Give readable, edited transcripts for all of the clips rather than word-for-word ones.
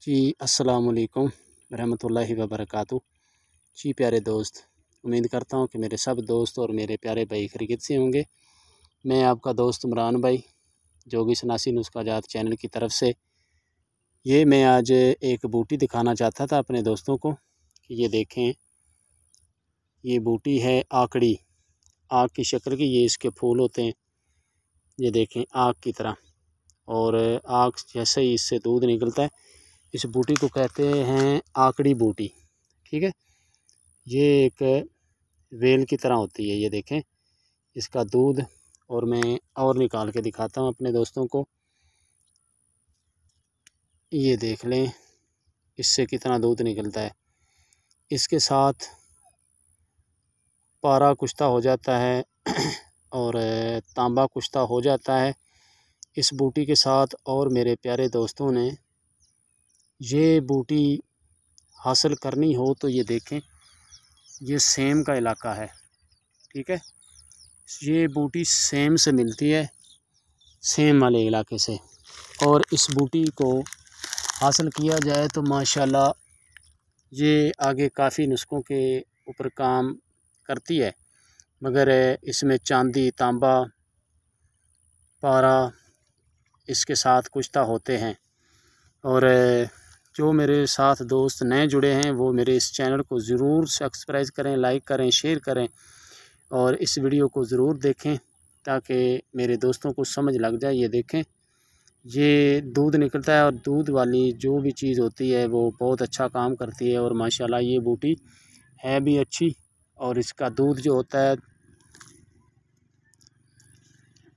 जी अस्सलाम वालेकुम रहमतुल्लाहि व बरकातुहू। जी प्यारे दोस्त, उम्मीद करता हूँ कि मेरे सब दोस्त और मेरे प्यारे भाई खैरियत से होंगे। मैं आपका दोस्त इमरान भाई जोगी शनासी नुस्खा जात चैनल की तरफ से मैं आज एक बूटी दिखाना चाहता था अपने दोस्तों को कि ये देखें, ये बूटी है आकड़ी, आग की शक्ल की। ये इसके फूल होते हैं, ये देखें आग की तरह, और आग जैसे ही इससे दूध निकलता है। इस बूटी को कहते हैं आकड़ी बूटी, ठीक है। ये एक वेल की तरह होती है, ये देखें इसका दूध। और मैं और निकाल के दिखाता हूँ अपने दोस्तों को, ये देख लें इससे कितना दूध निकलता है। इसके साथ पारा कुश्ता हो जाता है और तांबा कुश्ता हो जाता है इस बूटी के साथ। और मेरे प्यारे दोस्तों ने ये बूटी हासिल करनी हो तो ये देखें, ये सेम का इलाका है, ठीक है। ये बूटी सेम से मिलती है, सेम वाले इलाके से। और इस बूटी को हासिल किया जाए तो माशाल्लाह ये आगे काफ़ी नुस्ख़ों के ऊपर काम करती है। मगर इसमें चांदी, तांबा, पारा इसके साथ कुश्ता होते हैं। और जो मेरे साथ दोस्त नए जुड़े हैं वो मेरे इस चैनल को ज़रूर सब्सक्राइब करें, लाइक करें, शेयर करें और इस वीडियो को ज़रूर देखें ताकि मेरे दोस्तों को समझ लग जाए। ये देखें, ये दूध निकलता है और दूध वाली जो भी चीज़ होती है वो बहुत अच्छा काम करती है। और माशाल्लाह ये बूटी है भी अच्छी, और इसका दूध जो होता है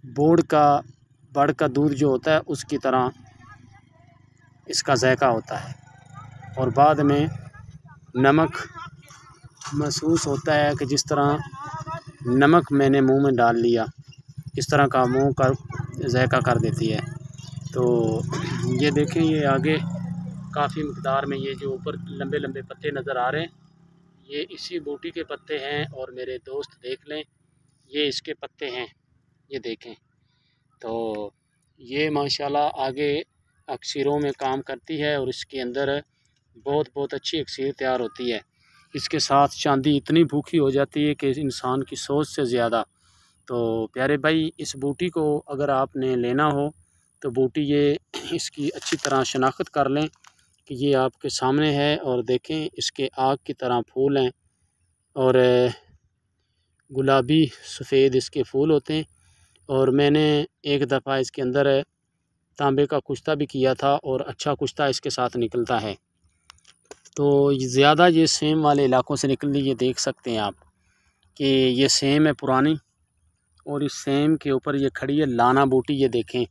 बड़ का दूध जो होता है उसकी तरह इसका जायका होता है। और बाद में नमक महसूस होता है कि जिस तरह नमक मैंने मुंह में डाल लिया, इस तरह का मुंह का जायका कर देती है। तो ये देखें, ये आगे काफ़ी मकदार में ये जो ऊपर लंबे लंबे पत्ते नज़र आ रहे हैं ये इसी बूटी के पत्ते हैं। और मेरे दोस्त देख लें, ये इसके पत्ते हैं, ये देखें। तो ये माशाल्लाह आगे अक्सीरों में काम करती है और इसके अंदर बहुत अच्छी अक्सीर तैयार होती है। इसके साथ चांदी इतनी भूखी हो जाती है कि इंसान की सोच से ज़्यादा। तो प्यारे भाई, इस बूटी को अगर आपने लेना हो तो बूटी ये इसकी अच्छी तरह शनाख्त कर लें कि ये आपके सामने है। और देखें, इसके आग की तरह फूल हैं और गुलाबी सफ़ेद इसके फूल होते हैं। और मैंने एक दफ़ा इसके अंदर तांबे का कुश्ता भी किया था और अच्छा कुश्ता इसके साथ निकलता है। तो ज़्यादा ये सेम वाले इलाकों से निकली, ये देख सकते हैं आप कि ये सेम है पुरानी। और इस सेम के ऊपर ये खड़ी है लाना बूटी, ये देखें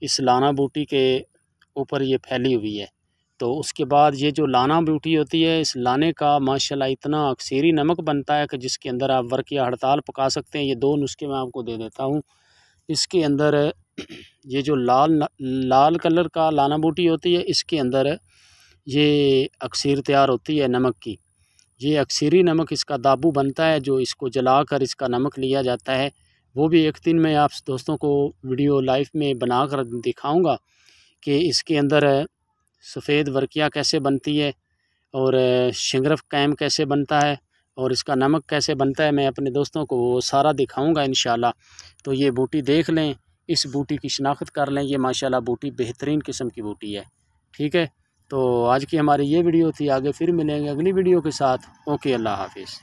इस लाना बूटी के ऊपर ये फैली हुई है। तो उसके बाद ये जो लाना बूटी होती है, इस लाने का माशाल्लाह इतना अक्सीरी नमक बनता है कि जिसके अंदर आप वर्क या हड़ताल पका सकते हैं। ये दो नुस्खे मैं आपको दे देता हूँ। इसके अंदर ये जो लाल कलर का लाना बूटी होती है, इसके अंदर ये अक्सीर तैयार होती है नमक की। ये अक्सीरी नमक इसका दाबू बनता है, जो इसको जलाकर इसका नमक लिया जाता है। वो भी एक दिन मैं आप दोस्तों को वीडियो लाइव में बना कर दिखाऊँगा कि इसके अंदर सफ़ेद वर्किया कैसे बनती है और शिंगरफ कैम कैसे बनता है और इसका नमक कैसे बनता है। मैं अपने दोस्तों को वो सारा दिखाऊंगा इंशाल्लाह। तो ये बूटी देख लें, इस बूटी की शनाख्त कर लें। ये माशाल्लाह बूटी बेहतरीन किस्म की बूटी है, ठीक है। तो आज की हमारी ये वीडियो थी, आगे फिर मिलेंगे अगली वीडियो के साथ। ओके, अल्लाह हाफिज़।